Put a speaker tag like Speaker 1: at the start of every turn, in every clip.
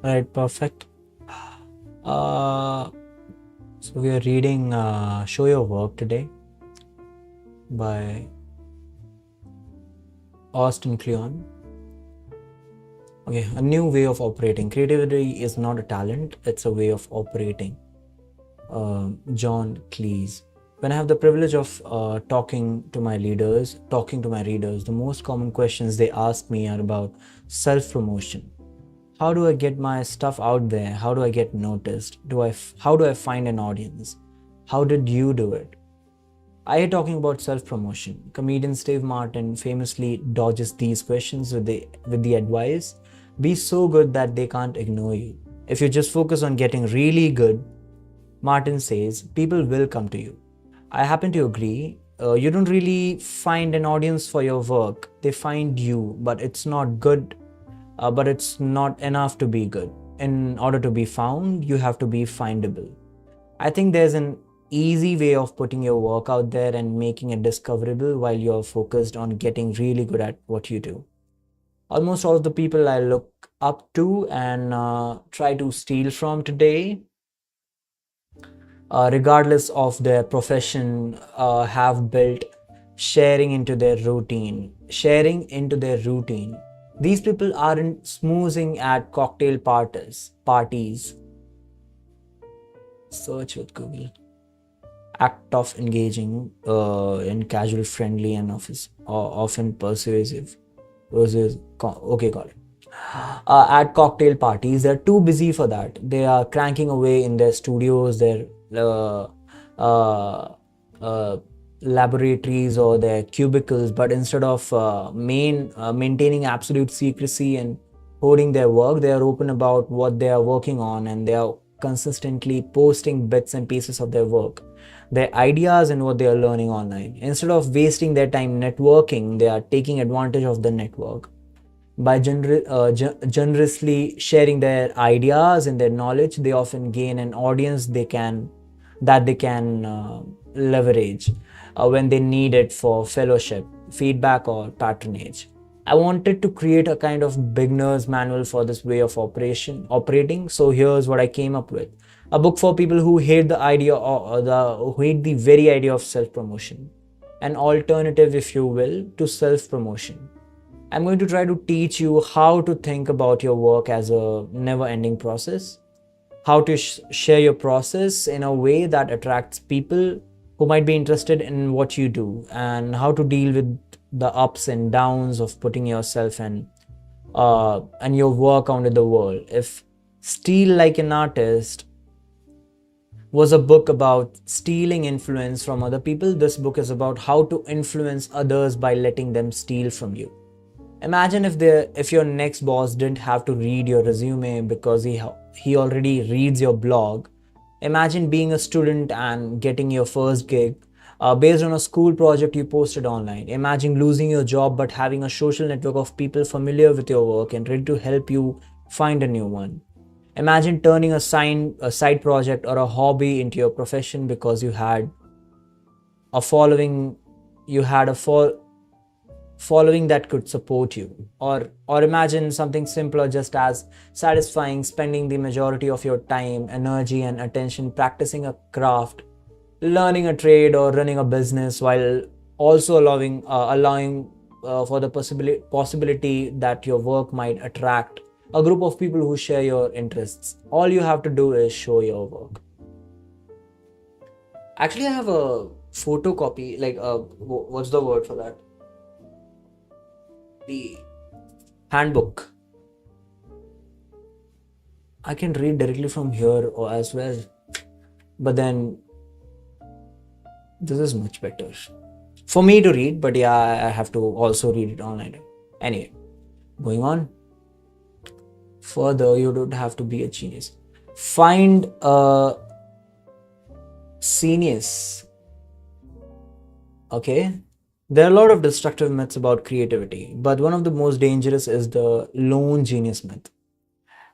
Speaker 1: Right, perfect. Uh, so we are reading Show Your Work today by Austin Kleon. Okay, a new way of operating. Creativity is not a talent, it's a way of operating. John Cleese. When I have the privilege of talking to my readers, the most common questions they ask me are about self promotion. How do I get my stuff out there? How do I get noticed? How do I find an audience? How did you do it? I hate talking about self-promotion. Comedian Steve Martin famously dodges these questions with the advice, be so good that they can't ignore you. If you just focus on getting really good, Martin says, people will come to you. I happen to agree. You don't really find an audience for your work. They find you, but it's not good, but it's not enough to be good. In order to be found, you have to be findable. I think there's an easy way of putting your work out there and making it discoverable while you're focused on getting really good at what you do. Almost all of the people I look up to and try to steal from today, regardless of their profession, have built sharing into their routine. These people aren't smoozing at cocktail parties. Search with Google. Act of engaging in casual, friendly, and often persuasive. Okay, got it. At cocktail parties, they're too busy for that. They are cranking away in their studios, their uh, uh, laboratories, or their cubicles, but instead of maintaining absolute secrecy and hoarding their work, they are open about what they are working on, and they are consistently posting bits and pieces of their work, their ideas, and what they are learning online. Instead of wasting their time networking, they are taking advantage of the network by generously sharing their ideas and their knowledge. They often gain an audience they can leverage when they need it for fellowship, feedback, or patronage. I wanted to create a kind of beginner's manual for this way of operating. So here's what I came up with: a book for people who hate the idea, who hate the very idea of self-promotion, an alternative, if you will, to self-promotion. I'm going to try to teach you how to think about your work as a never ending process, how to share your process in a way that attracts people who might be interested in what you do, and how to deal with the ups and downs of putting yourself and your work out in the world. If Steal Like an Artist was a book about stealing influence from other people, this book is about how to influence others by letting them steal from you. Imagine if your next boss didn't have to read your resume because he already reads your blog. Imagine being a student and getting your first gig based on a school project you posted online. Imagine losing your job but having a social network of people familiar with your work and ready to help you find a new one. Imagine turning a side project or a hobby into your profession because a following you had a following that could support you. Or imagine something simpler, just as satisfying, spending the majority of your time, energy, and attention practicing a craft, learning a trade, or running a business, while also allowing for the possibility that your work might attract a group of people who share your interests. All you have to do is show your work. Actually, I have a photocopy, like what's the word for that? The handbook. I can read directly from here or as well, but then this is much better for me to read. But yeah, I have to also read it online. Anyway, going on further, you don't have to be a genius. Find a genius. Okay. There are a lot of destructive myths about creativity, but one of the most dangerous is the lone genius myth.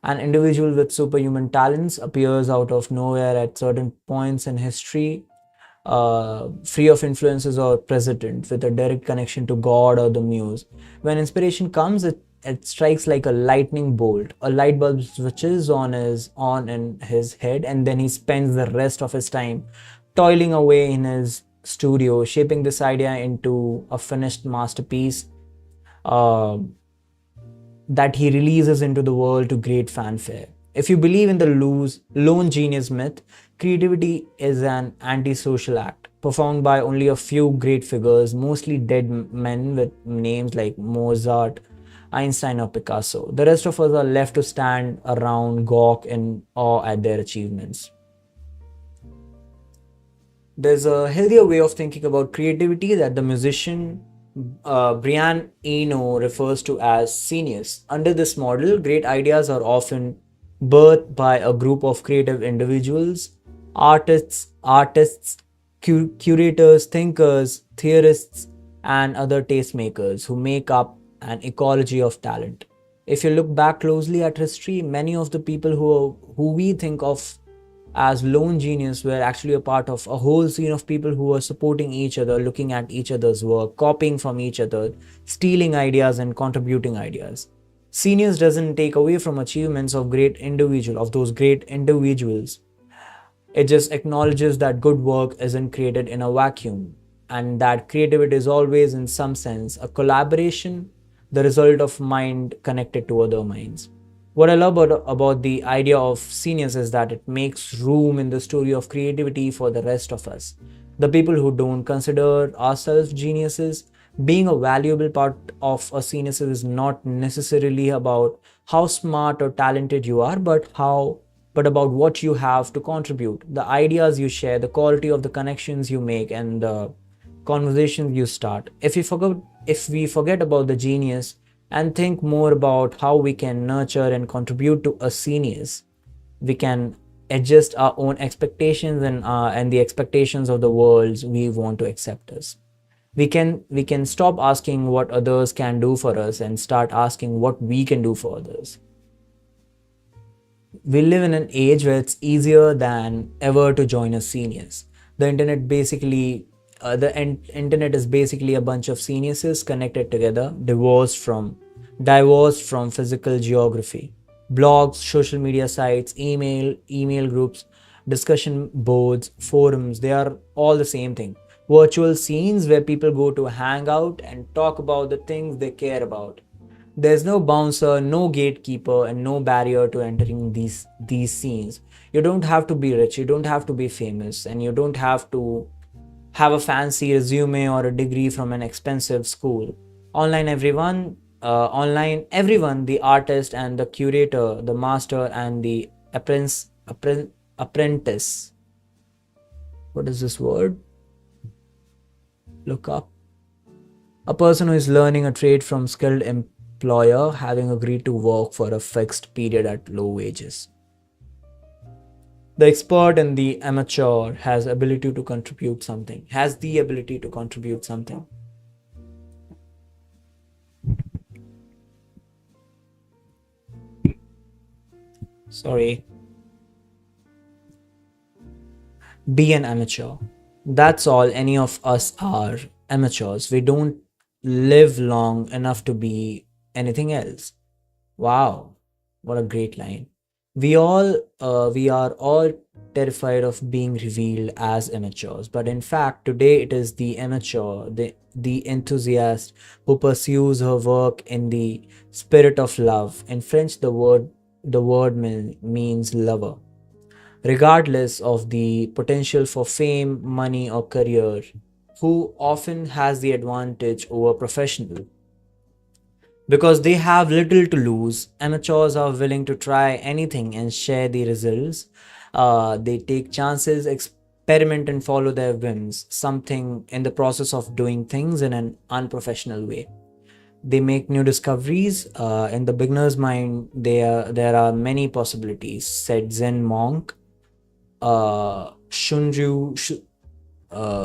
Speaker 1: An individual with superhuman talents appears out of nowhere at certain points in history, free of influences or precedent, with a direct connection to God or the muse. When inspiration comes, it it strikes like a lightning bolt. A light bulb switches on in his head, and then he spends the rest of his time toiling away in his studio, shaping this idea into a finished masterpiece uh, that he releases into the world to great fanfare. If you believe in the lone genius myth, creativity is an antisocial act performed by only a few great figures, mostly dead men with names like Mozart, Einstein, or Picasso. The rest of us are left to stand around, gawk in awe at their achievements. There's a healthier way of thinking about creativity that the musician Brian Eno refers to as seniors. Under this model, great ideas are often birthed by a group of creative individuals, artists, curators, thinkers, theorists, and other tastemakers who make up an ecology of talent. If you look back closely at history, many of the people who we think of as lone genius were actually a part of a whole scene of people who were supporting each other, looking at each other's work, copying from each other, stealing ideas and contributing ideas. Seniors doesn't take away from achievements of those great individuals. It just acknowledges that good work isn't created in a vacuum, and that creativity is always, in some sense, a collaboration, the result of mind connected to other minds. What I love about the idea of seniors is that it makes room in the story of creativity for the rest of us. The people who don't consider ourselves geniuses, being a valuable part of a genius is not necessarily about how smart or talented you are, but about what you have to contribute, the ideas you share, the quality of the connections you make, and the conversations you start. If we forget about the genius and think more about how we can nurture and contribute to a genius, we can adjust our own expectations and the expectations of the worlds we want to accept us. We can stop asking what others can do for us and start asking what we can do for others. We live in an age where it's easier than ever to join a seniors. The internet basically, internet is basically a bunch of seniors connected together, divorced from physical geography. Blogs, social media sites, email groups, discussion boards, forums, they are all the same thing. Virtual scenes where people go to hang out and talk about the things they care about. There's no bouncer, no gatekeeper, and no barrier to entering these scenes. You don't have to be rich, you don't have to be famous, and you don't have to have a fancy resume or a degree from an expensive school. Online, everyone, the artist and the curator, the master and the apprentice. What is this word? Look up. A person who is learning a trade from skilled employer having agreed to work for a fixed period at low wages. The expert and the amateur has the ability to contribute something. Sorry. Be an amateur. That's all any of us are, amateurs. We don't live long enough to be anything else. Wow, what a great line. We are all terrified of being revealed as amateurs, but in fact, today it is the amateur, the enthusiast who pursues her work in the spirit of love. In French, the word means lover. Regardless of the potential for fame, money, or career, who often has the advantage over professional. Because they have little to lose, amateurs are willing to try anything and share the results. They take chances, experiment, and follow their whims, something in the process of doing things in an unprofessional way. They make new discoveries. In the beginner's mind, there are many possibilities, said Zen monk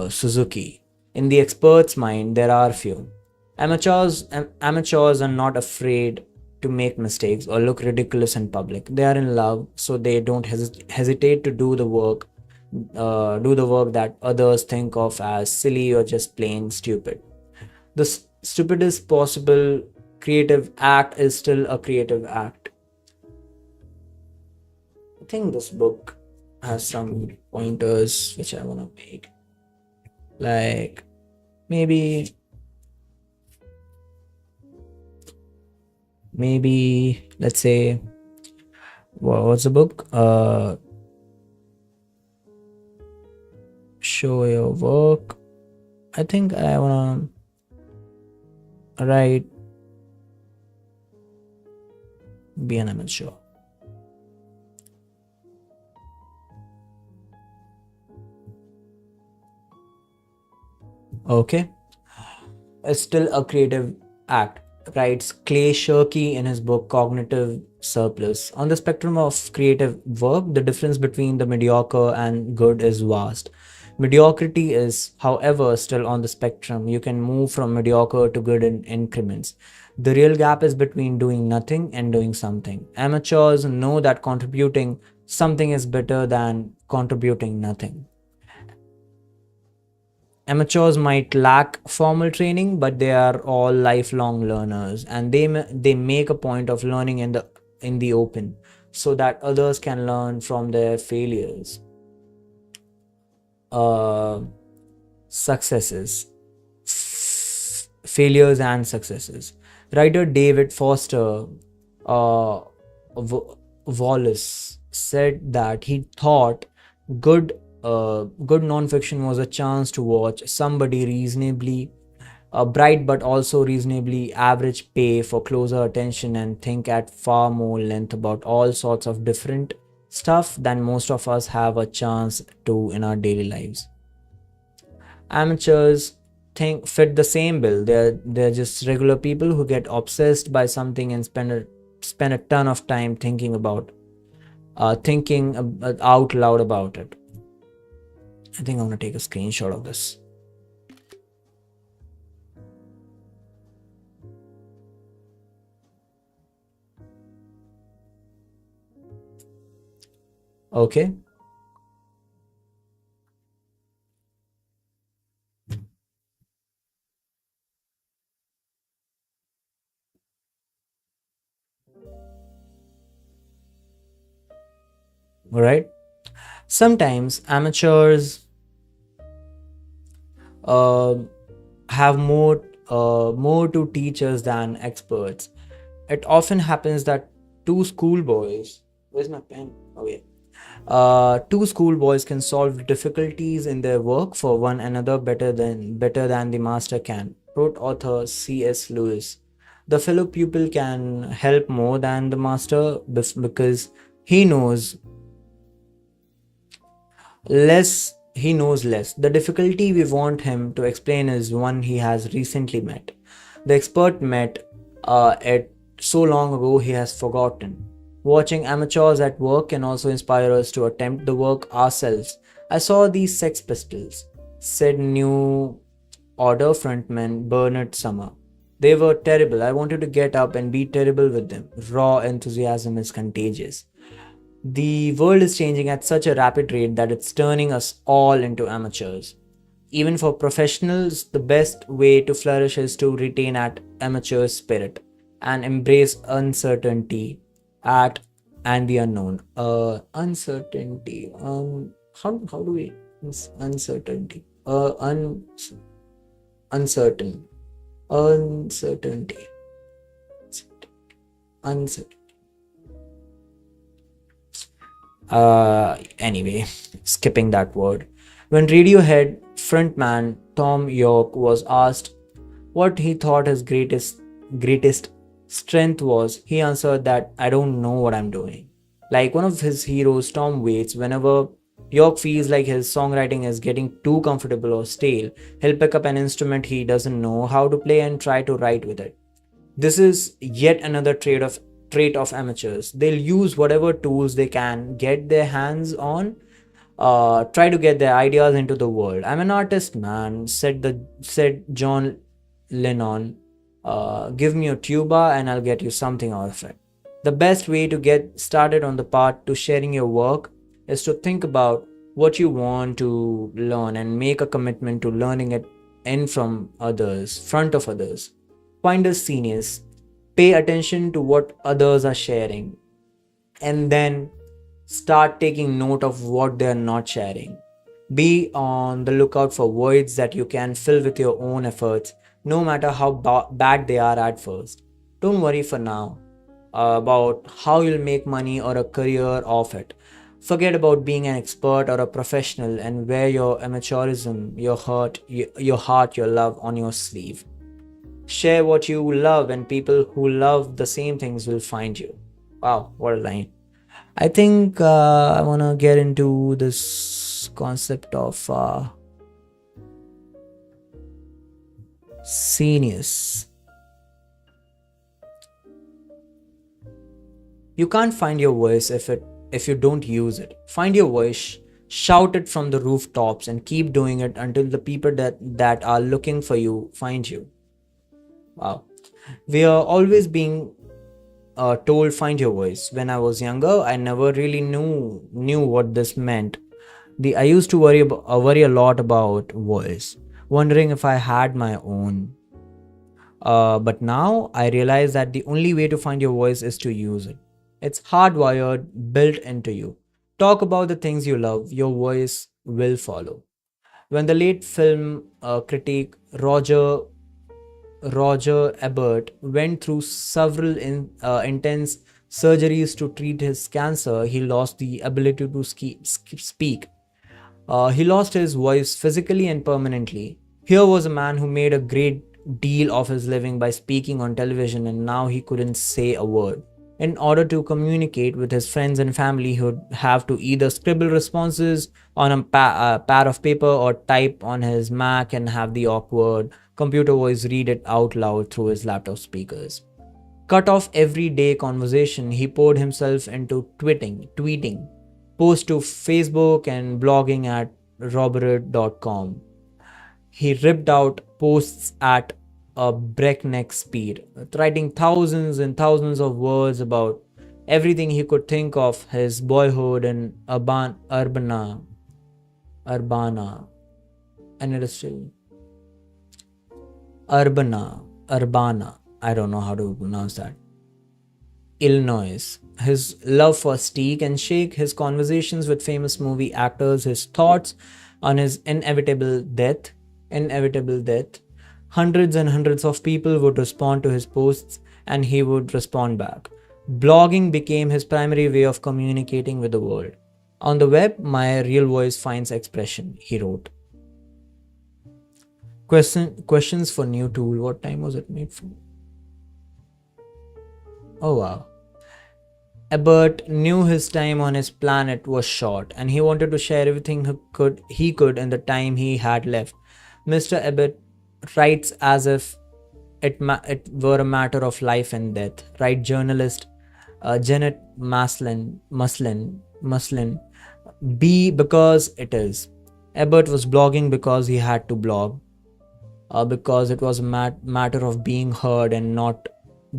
Speaker 1: Suzuki. In the expert's mind, there are few. Amateurs are not afraid to make mistakes or look ridiculous in public. They are in love, so they don't hesitate to do the work that others think of as silly or just plain stupid. The stupidest possible creative act is still a creative act. I think this book has some pointers which I want to make. Like maybe, let's say, what's the book? Show your work. I think I wanna write be an amateur. Okay, it's still a creative act, writes Clay Shirky in his book Cognitive Surplus. On the spectrum of creative work, the difference between the mediocre and good is vast. Mediocrity is, however, still on the spectrum. You can move from mediocre to good in increments. The real gap is between doing nothing and doing something. Amateurs know that contributing something is better than contributing nothing. Amateurs might lack formal training, but they are all lifelong learners, and they make a point of learning in the open, so that others can learn from their failures. Uh, Successes, failures, and successes. Writer David Foster uh, Wallace said that he thought good nonfiction was a chance to watch somebody reasonably bright but also reasonably average pay for closer attention and think at far more length about all sorts of different stuff than most of us have a chance to in our daily lives. Amateurs think fit the same bill. They're just regular people who get obsessed by something and spend a ton of time thinking out loud about it. I think I'm gonna take a screenshot of this. Okay. All right. Sometimes amateurs uh, have more to teach us than experts. It often happens that two schoolboys. Where's my pen? Oh yeah. Two schoolboys can solve difficulties in their work for one another better than the master can, wrote author C.S. Lewis. The fellow pupil can help more than the master because he knows less. The difficulty we want him to explain is one he has recently met. The expert met it so long ago he has forgotten. Watching amateurs at work can also inspire us to attempt the work ourselves. I saw these Sex Pistols, said New Order frontman Bernard Summer. They were terrible. I wanted to get up and be terrible with them. Raw enthusiasm is contagious. The world is changing at such a rapid rate that it's turning us all into amateurs. Even for professionals, the best way to flourish is to retain that amateur spirit and embrace uncertainty at and the unknown. Uncertainty. How do we uncertainty? Uncertain. Uncertainty. Uncertain. Anyway, skipping that word. When Radiohead frontman Tom York was asked what he thought his greatest strength was, he answered that I don't know what I'm doing. Like one of his heroes, Tom Waits, whenever York feels like his songwriting is getting too comfortable or stale, he'll pick up an instrument he doesn't know how to play and try to write with it. This is yet another trait of amateurs. They'll use whatever tools they can get their hands on, try to get their ideas into the world. I'm an artist, man, said John Lennon. Give me a tuba and I'll get you something out of it. The best way to get started on the path to sharing your work is to think about what you want to learn and make a commitment to learning it in front of others. Pointus Senius Pay attention to what others are sharing, and then start taking note of what they are not sharing. Be on the lookout for voids that you can fill with your own efforts, no matter how bad they are at first. Don't worry for now about how you'll make money or a career off it. Forget about being an expert or a professional and wear your amateurism, your love on your sleeve. Share what you love, and people who love the same things will find you. Wow, what a line. I think I want to get into this concept of genius. You can't find your voice if you don't use it. Find your voice, shout it from the rooftops, and keep doing it until the people that are looking for you find you. Wow. We are always being told find your voice. When I was younger, I never really knew what this meant. I used to worry a lot about voice, wondering if I had my own. But now I realize that the only way to find your voice is to use it. It's hardwired, built into you. Talk about the things you love, your voice will follow. When the late film critic Roger Ebert went through several intense surgeries to treat his cancer, he lost the ability to speak. He lost his voice physically and permanently. Here was a man who made a great deal of his living by speaking on television, and now he couldn't say a word. In order to communicate with his friends and family, he would have to either scribble responses on a pad of paper or type on his Mac and have the awkward computer voice read it out loud through his laptop speakers. Cut off everyday conversation, he poured himself into tweeting, post to Facebook and blogging at robert.com. He ripped out posts at a breakneck speed, writing thousands and thousands of words about everything he could think of his boyhood in Urbana, and it is still Urbana. I don't know how to pronounce that. Illinois. His love for steak and shake, his conversations with famous movie actors, his thoughts on his inevitable death. Hundreds and hundreds of people would respond to his posts and he would respond back. Blogging became his primary way of communicating with the world. On the web, my real voice finds expression, he wrote. Questions for new tool. What time was it made for? Oh wow. Ebert knew his time on his planet was short and he wanted to share everything he could in the time he had left. Mr. Ebert writes as if it were a matter of life and death. Right journalist Janet Muslin. B because it is. Ebert was blogging because he had to blog. Because it was a matter of being heard and not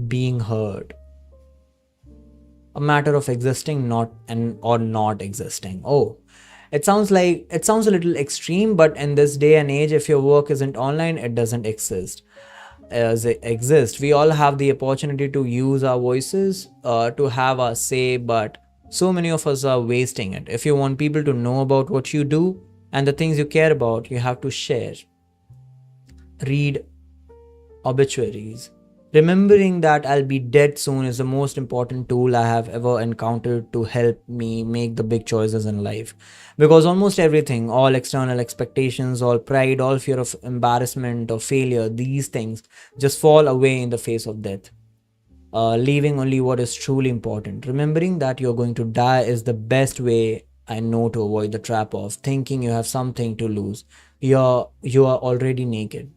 Speaker 1: being heard. A matter of existing or not existing. Oh, it sounds a little extreme, but in this day and age, if your work isn't online, it doesn't exist. We all have the opportunity to use our voices, to have our say, but so many of us are wasting it. If you want people to know about what you do and the things you care about, you have to share. Read obituaries. Remembering that I'll be dead soon is the most important tool I have ever encountered to help me make the big choices in life. Because almost everything, all external expectations, all pride, all fear of embarrassment or failure, these things just fall away in the face of death. Leaving only what is truly important. Remembering that you're going to die is the best way I know to avoid the trap of thinking you have something to lose. You are already naked.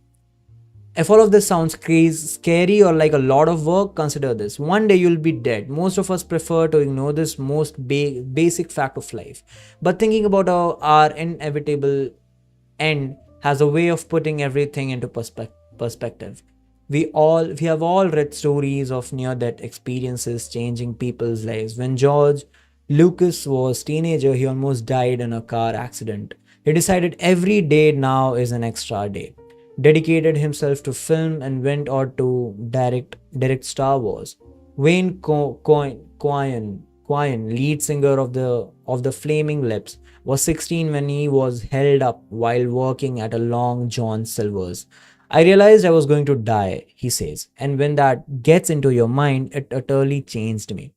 Speaker 1: If all of this sounds crazy, scary, or like a lot of work, consider this. One day you'll be dead. Most of us prefer to ignore this most basic fact of life. But thinking about our inevitable end has a way of putting everything into perspective. We have all read stories of near-death experiences changing people's lives. When George Lucas was a teenager, he almost died in a car accident. He decided every day now is an extra day. dedicated himself to film and went on to direct Star Wars. Wayne Coyne, lead singer of the Flaming Lips, was 16 when he was held up while working at a Long John Silver's. I realized I was going to die, he says, and when that gets into your mind, it utterly changed me.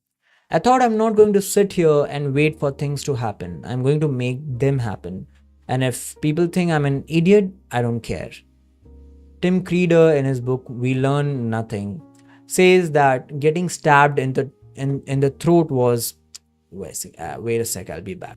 Speaker 1: I thought I'm not going to sit here and wait for things to happen. I'm going to make them happen. And if people think I'm an idiot, I don't care. Tim Creeder, in his book We Learn Nothing, says that getting stabbed in the throat was. Wait a sec, I'll be back.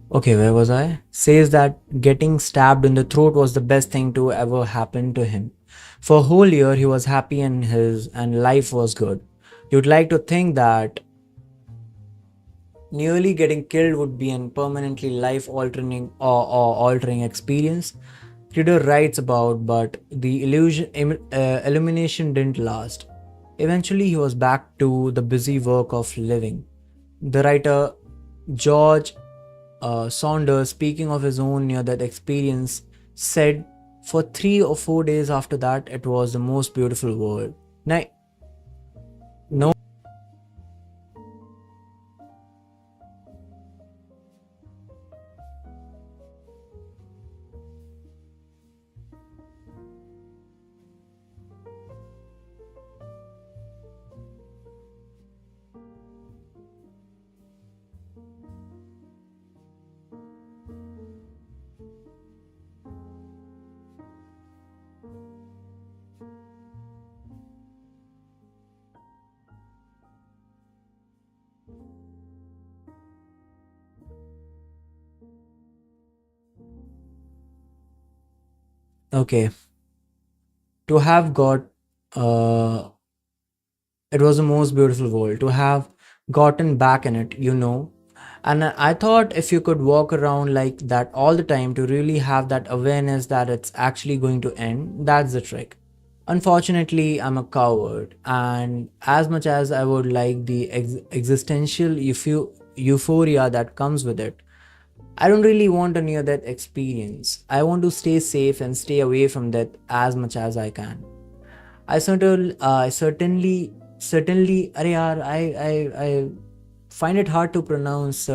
Speaker 1: Okay, where was I? Says that getting stabbed in the throat was the best thing to ever happen to him. For a whole year he was happy and life was good. You'd like to think that nearly getting killed would be a permanently life altering or altering experience. Reader writes about, but the illumination didn't last. Eventually, he was back to the busy work of living. The writer George Saunders, speaking of his own near death experience, said, for 3 or 4 days after that, it was the most beautiful world. Now, no. Okay, to have got uh, it was the most beautiful world to have gotten back in it, you know. And I thought if you could walk around like that all the time to really have that awareness that it's actually going to end, that's the trick. Unfortunately, I'm a coward, and as much as I would like the existential euphoria that comes with it, I don't really want a near death experience. I want to stay safe and stay away from death as much as I can. I certainly, अरे यार, I find it hard to pronounce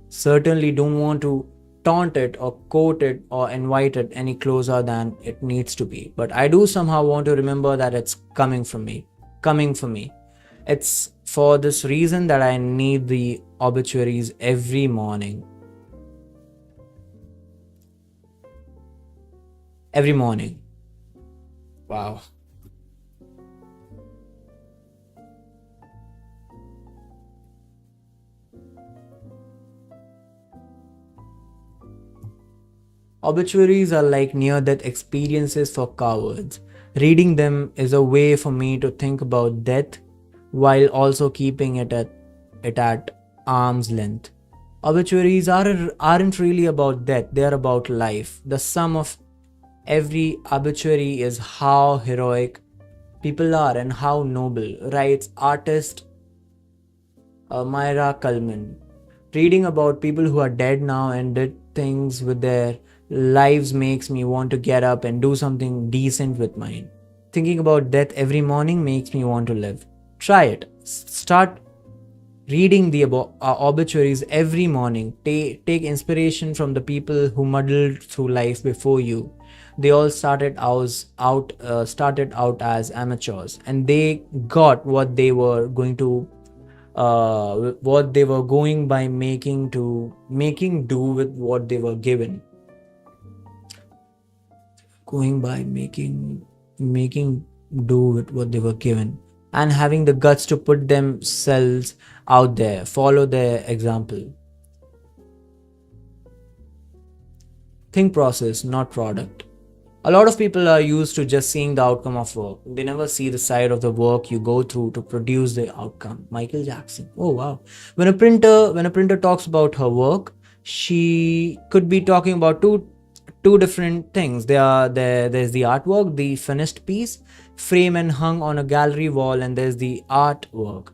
Speaker 1: certainly don't want to taunt it or quote it or invite it any closer than it needs to be. But I do somehow want to remember that it's coming for me. It's for this reason that I need the obituaries every morning. Every morning. Wow. Obituaries are like near death experiences for cowards. Reading them is a way for me to think about death while also keeping it at arm's length. Obituaries aren't really about death, they are about life. The sum of every obituary is how heroic people are and how noble, writes artist Myra Culman. Reading about people who are dead now and did things with their lives makes me want to get up and do something decent with mine. Thinking about death every morning makes me want to live. Try it. Start reading the obituaries every morning. Take inspiration from the people who muddled through life before you. They all started out as amateurs, and they got what they were going by making do with what they were given. Going by making do with what they were given, and having the guts to put themselves out there, follow their example. Think process, not product. A lot of people are used to just seeing the outcome of work. They never see the side of the work you go through to produce the outcome. Michael Jackson. Oh wow. When a printer talks about her work, she could be talking about two different things. There's the artwork, the finished piece, frame and hung on a gallery wall, and there's the artwork.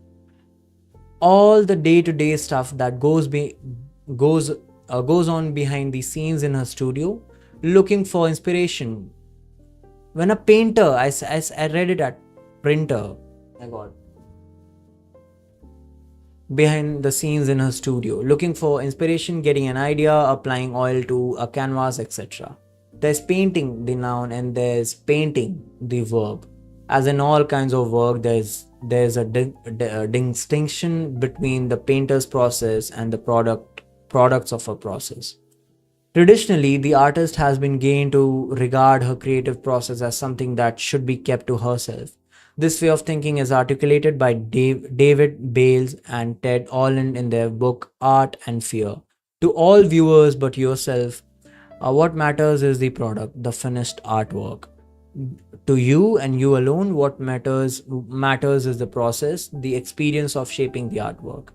Speaker 1: All the day-to-day stuff that goes on behind the scenes in her studio, looking for inspiration. When a painter, I read it at printer. My God. Behind the scenes in her studio, looking for inspiration, getting an idea, applying oil to a canvas, etc. There's painting the noun and there's painting the verb. As in all kinds of work, there's a distinction between the painter's process and the products of a process. Traditionally, the artist has been gained to regard her creative process as something that should be kept to herself. This way of thinking is articulated by David Bales and Ted Orland in their book Art and Fear. To all viewers but yourself, what matters is the product, the finished artwork. To you and you alone, what matters is the process, the experience of shaping the artwork.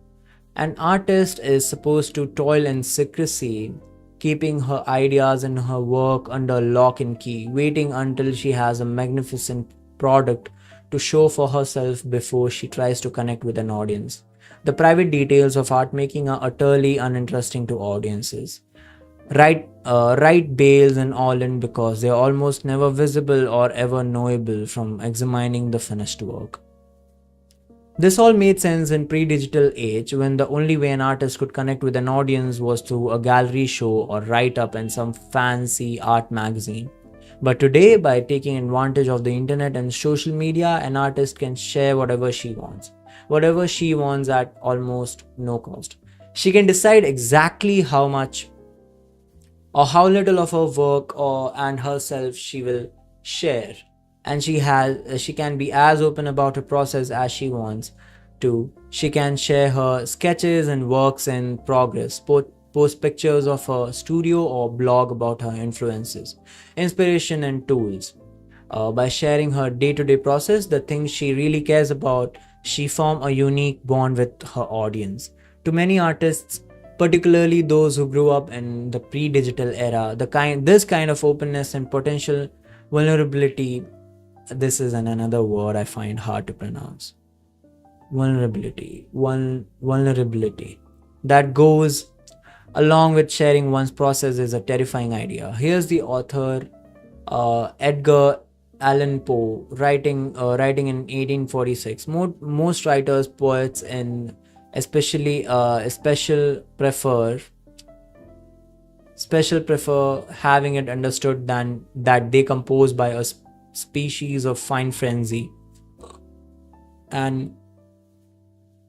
Speaker 1: An artist is supposed to toil in secrecy, keeping her ideas and her work under lock and key, waiting until she has a magnificent product to show for herself before she tries to connect with an audience. The private details of art making are utterly uninteresting to audiences. Write Bales and Orland because they are almost never visible or ever knowable from examining the finished work. This all made sense in pre-digital age when the only way an artist could connect with an audience was through a gallery show or write-up in some fancy art magazine. But today, by taking advantage of the internet and social media, an artist can share whatever she wants at almost no cost. She can decide exactly how much or how little of her work and herself she will share, and she can be as open about her process as she wants to. She can share her sketches and works in progress, post pictures of her studio, or blog about her influences, inspiration, and tools. By sharing her day-to-day process, the things she really cares about, she forms a unique bond with her audience. To many artists, particularly those who grew up in the pre-digital era, this kind of openness and potential vulnerability, this is another word I find hard to pronounce. Vulnerability. That goes along with sharing one's process is a terrifying idea. Here's the author Edgar Allan Poe writing in 1846. Most writers, poets, and especially special prefer having it understood than that they compose by a species of fine frenzy and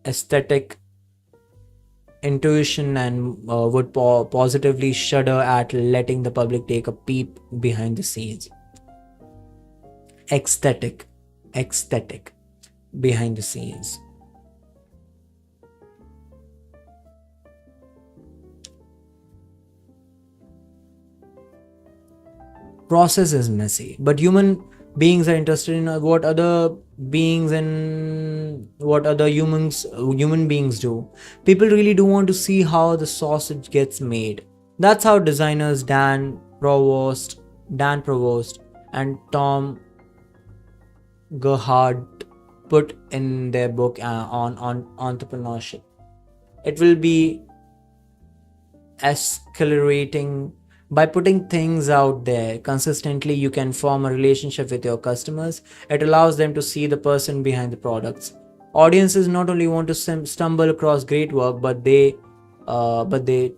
Speaker 1: aesthetic intuition, and would positively shudder at letting the public take a peep behind the scenes. Ecstatic behind the scenes. Process is messy, but human beings are interested in what other human beings do. People really do want to see how the sausage gets made. That's how designers Dan Provost and Tom Gerhardt put in their book on entrepreneurship. It will be accelerating. By putting things out there consistently, you can form a relationship with your customers. It allows them to see the person behind the products. Audiences not only want to stumble across great work, but they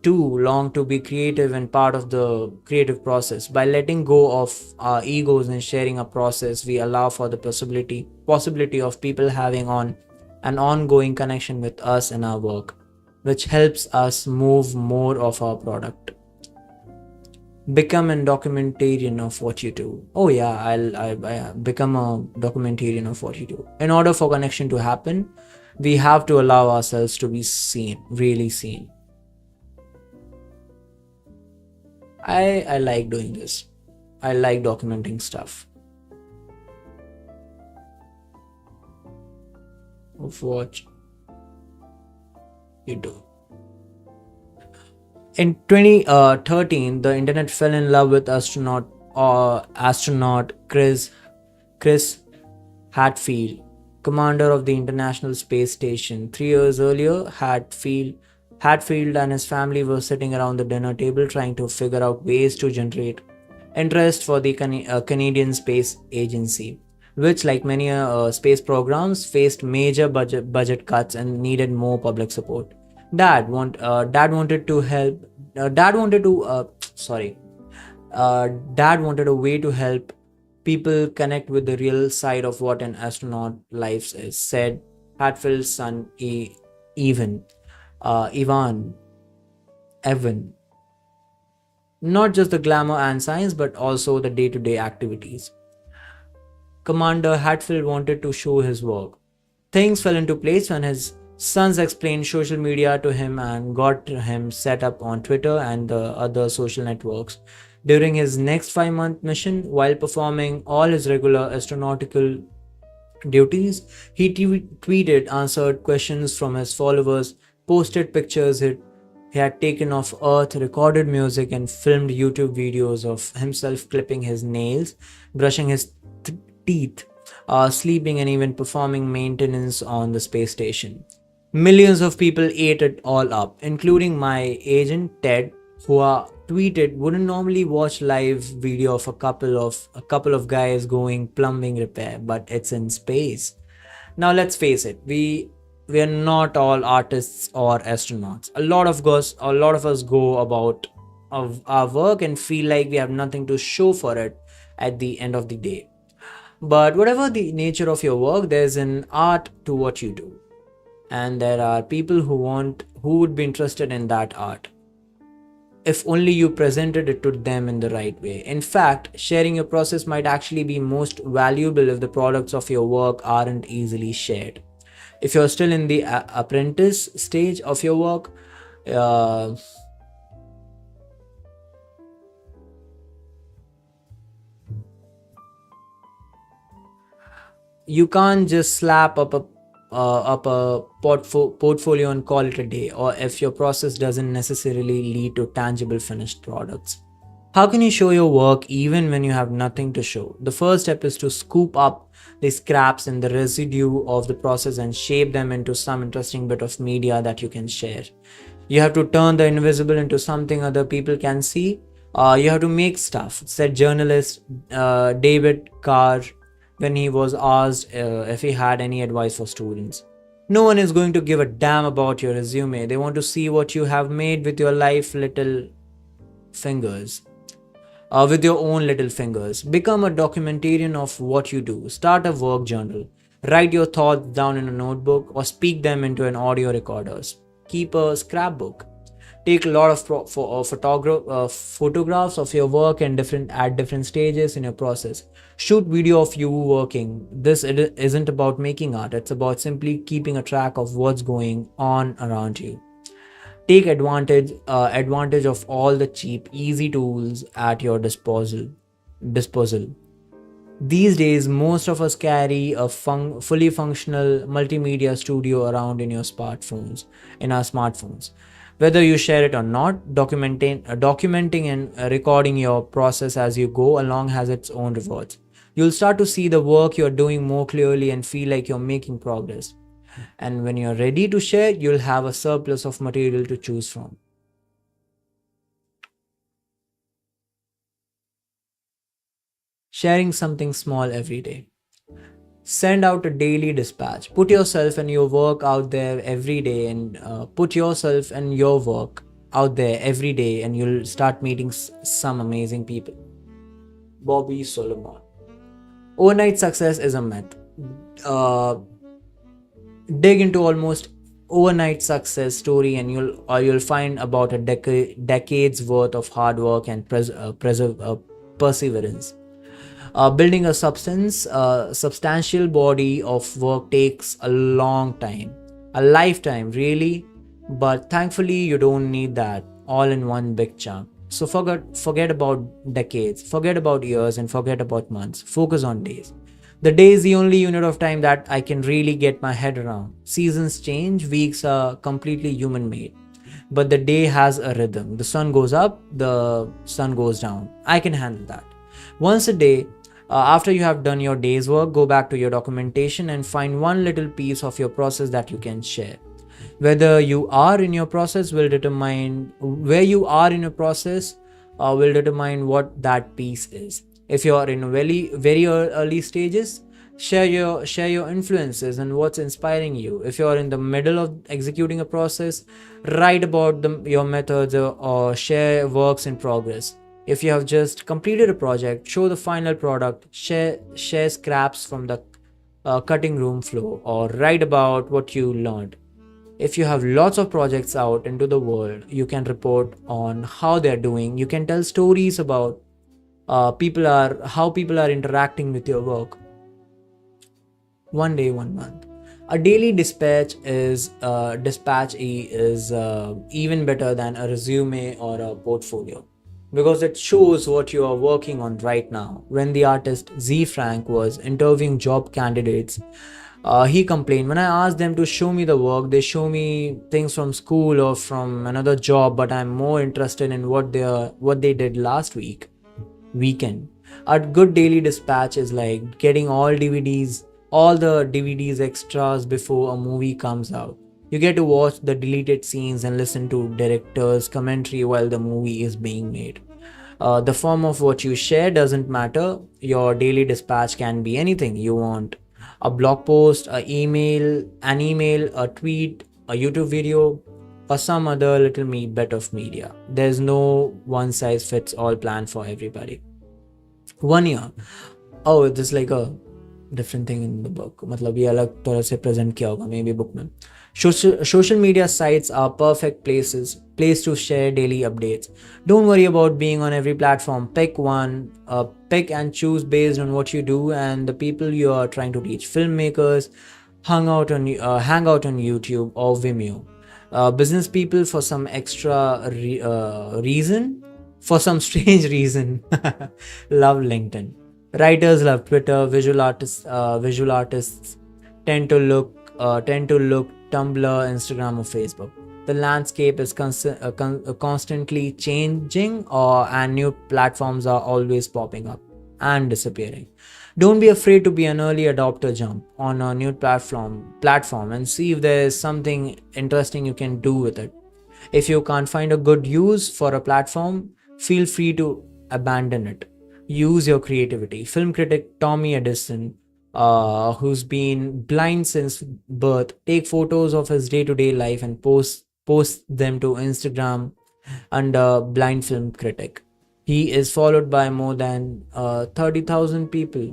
Speaker 1: too long to be creative and part of the creative process. By letting go of our egos and sharing a process, we allow for the possibility of people having on an ongoing connection with us and our work, which helps us move more of our product. Become a documentarian of what you do. Oh yeah, I become a documentarian of what you do. In order for connection to happen, we have to allow ourselves to be seen, really seen. I like doing this. I like documenting stuff of what you do. In 2013, the internet fell in love with astronaut Chris Hadfield, commander of the International Space Station. 3 years earlier, Hadfield and his family were sitting around the dinner table trying to figure out ways to generate interest for the Canadian Space Agency, which, like many space programs, faced major budget cuts and needed more public support. Dad wanted to help. Dad wanted to sorry. Dad wanted a way to help people connect with the real side of what an astronaut life is, said Hatfield's son Ivan. Evan. Not just the glamour and science, but also the day-to-day activities. Commander Hatfield wanted to show his work. Things fell into place when his sons explained social media to him and got him set up on Twitter and the other social networks. During his next 5-month mission, while performing all his regular astronautical duties, he tweeted, answered questions from his followers, posted pictures he had taken of Earth, recorded music, and filmed YouTube videos of himself clipping his nails, brushing his teeth, sleeping, and even performing maintenance on the space station. Millions of people ate it all up, including my agent Ted, who tweeted wouldn't normally watch live video of a couple of guys going plumbing repair, but it's in space. Now let's face it, we are not all artists or astronauts. A lot of us go about of our work and feel like we have nothing to show for it at the end of the day. But whatever the nature of your work, there's an art to what you do, and there are people who would be interested in that art if only you presented it to them in the right way. In fact, sharing your process might actually be most valuable if the products of your work aren't easily shared. If you're still in the apprentice stage of your work, uh, you can't just slap up a portfolio and call it a day, or if your process doesn't necessarily lead to tangible finished products. How can you show your work even when you have nothing to show? The first step is to scoop up the scraps and the residue of the process and shape them into some interesting bit of media that you can share. You have to turn the invisible into something other people can see. You have to make stuff, said journalist David Carr when he was asked if he had any advice for students. No one is going to give a damn about your resume. They want to see what you have made with your life little fingers. With your own little fingers. Become a documentarian of what you do. Start a work journal. Write your thoughts down in a notebook or speak them into an audio recorder. Keep a scrapbook. Take a lot of photographs of your work and different stages in your process. Shoot video of you working. This isn't about making art. It's about simply keeping a track of what's going on around you. Take advantage of all the cheap, easy tools at your disposal. These days, most of us carry a fully functional multimedia studio around in our smartphones. Whether you share it or not, documenting and recording your process as you go along has its own rewards. You'll start to see the work you're doing more clearly and feel like you're making progress. And when you're ready to share, you'll have a surplus of material to choose from. sharing something small every day. Send out a daily dispatch. Put yourself and your work out there every day, and put yourself and your work out there every day, and you'll start meeting some amazing people. Bobby Solomon. Overnight success is a myth. Uh, Dig into almost overnight success story, and you'll find about a decades worth of hard work and perseverance. Building a substantial body of work takes a long time, a lifetime, really. But thankfully, you don't need that all in one big chunk. So forget about decades, forget about years, and forget about months. Focus on days. The day is the only unit of time that I can really get my head around. Seasons change, weeks are completely human made. But the day has a rhythm. The sun goes up, the sun goes down. I can handle that. Once a day, after you have done your day's work, go back to your documentation and find one little piece of your process that you can share. Whether you are in your process will determine where you are in a process, will determine what that piece is. If you are in very early stages, share your influences and what's inspiring you. If you are in the middle of executing a process, write about your methods, or share works in progress. If you have just completed a project, show the final product, share scraps from the cutting room floor, or write about what you learned. If you have lots of projects out into the world, you can report on how they're doing. You can tell stories about how people are interacting with your work. One day, 1 month. A daily dispatch is even better than a resume or a portfolio, because it shows what you are working on right now. When the artist Z Frank was interviewing job candidates, he complained, when I asked them to show me the work, they show me things from school or from another job, but I'm more interested in what they did last weekend. A good daily dispatch is like getting all the DVDs extras before a movie comes out. You get to watch the deleted scenes and listen to director's commentary while the movie is being made. The form of what you share doesn't matter. Your daily dispatch can be anything you want: a blog post, an email, a tweet, a YouTube video, or some other little bit of media. There's no one size fits all plan for everybody. 1 year. Oh, this is like a different thing in the book. मतलब ये अलग तरह से present किया होगा maybe book में. Social media sites are perfect place to share daily updates. Don't worry about being on every platform. Pick one, pick and choose based on what you do and the people you are trying to reach. Filmmakers hang out on YouTube or Vimeo. Business people for some reason, for some strange reason, love LinkedIn. Writers love Twitter. Visual artists tend to look Tumblr, Instagram, or Facebook. The landscape is constantly changing, and new platforms are always popping up and disappearing. Don't be afraid to be an early adopter. Jump on a new platform and see if there is something interesting you can do with it. If you can't find a good use for a platform, feel free to abandon it. Use your creativity. Film critic Tommy Edison, who's been blind since birth, take photos of his day-to-day life and post them to Instagram under blind film critic. He is followed by more than 30,000 people.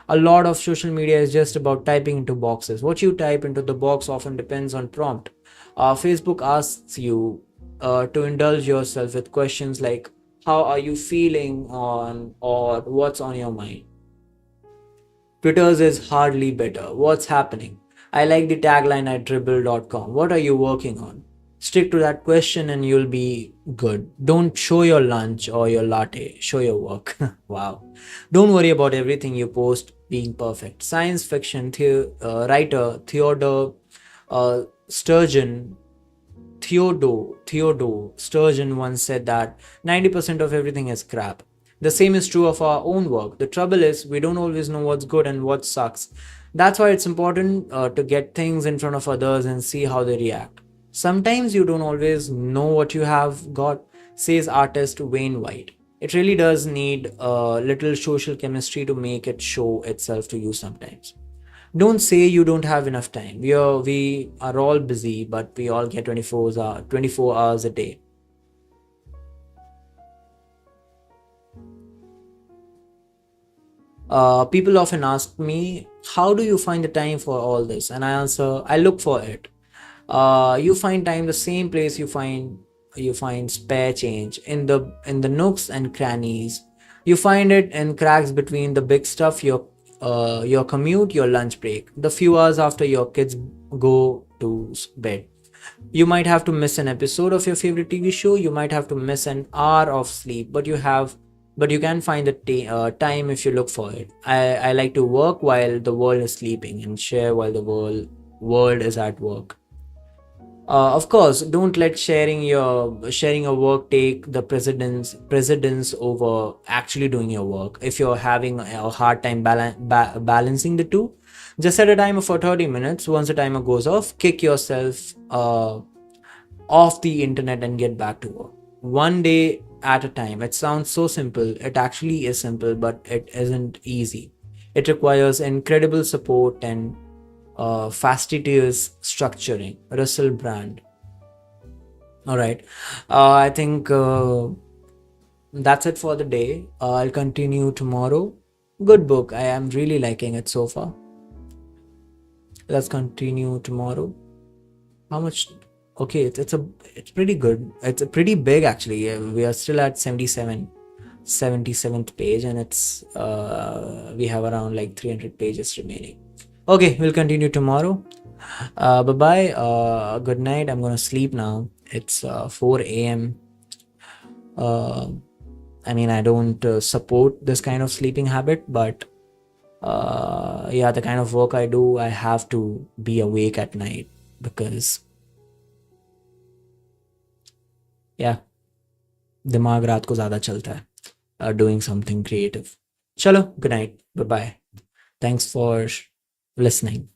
Speaker 1: A lot of social media is just about typing into boxes. What you type into the box often depends on prompt. Facebook asks you to indulge yourself with questions like, how are you feeling on, or what's on your mind? Twitter's is hardly better. What's happening? I like the tagline at dribble.com. What are you working on? Stick to that question and you'll be good. Don't show your lunch or your latte. Show your work. Wow. Don't worry about everything you post being perfect. Science fiction writer Theodore Sturgeon once said that 90% of everything is crap. The same is true of our own work. The trouble is, we don't always know what's good and what sucks. That's why it's important to get things in front of others and see how they react. Sometimes you don't always know what you have got, says artist Wayne White. It really does need a little social chemistry to make it show itself to you sometimes. Don't say you don't have enough time. We are all busy, but we all get 24 hours a day. People often ask me, how do you find the time for all this? And I answer, I look for it. You find time the same place you find spare change, in the nooks and crannies. You find it in cracks between the big stuff, your commute, your lunch break, the few hours after your kids go to bed. You might have to miss an episode of your favorite TV show. You might have to miss an hour of sleep, but you can find the time if you look for it. I like to work while the world is sleeping and share while the world is at work. Of course, don't let sharing your work take the precedence over actually doing your work. If you're having a hard time balancing the two, just set a timer for 30 minutes. Once the timer goes off, kick yourself off the internet and get back to work. One day at a time. It sounds so simple. It actually is simple, but it isn't easy. It requires incredible support and fastidious structuring. Russell Brand. All right. I think that's it for the day. I'll continue tomorrow. Good book. I am really liking it so far. Let's continue tomorrow. How much? Okay, it's pretty good. It's a pretty big actually. We are still at 77th page, and we have around like 300 pages remaining. Okay, we'll continue tomorrow. Bye bye. Good night. I'm gonna sleep now. It's 4 a.m. I mean, I don't support this kind of sleeping habit, but yeah, the kind of work I do, I have to be awake at night because yeah, दिमाग रात को ज़्यादा चलता है doing something creative. चलो, good night. Bye bye. Thanks for listening.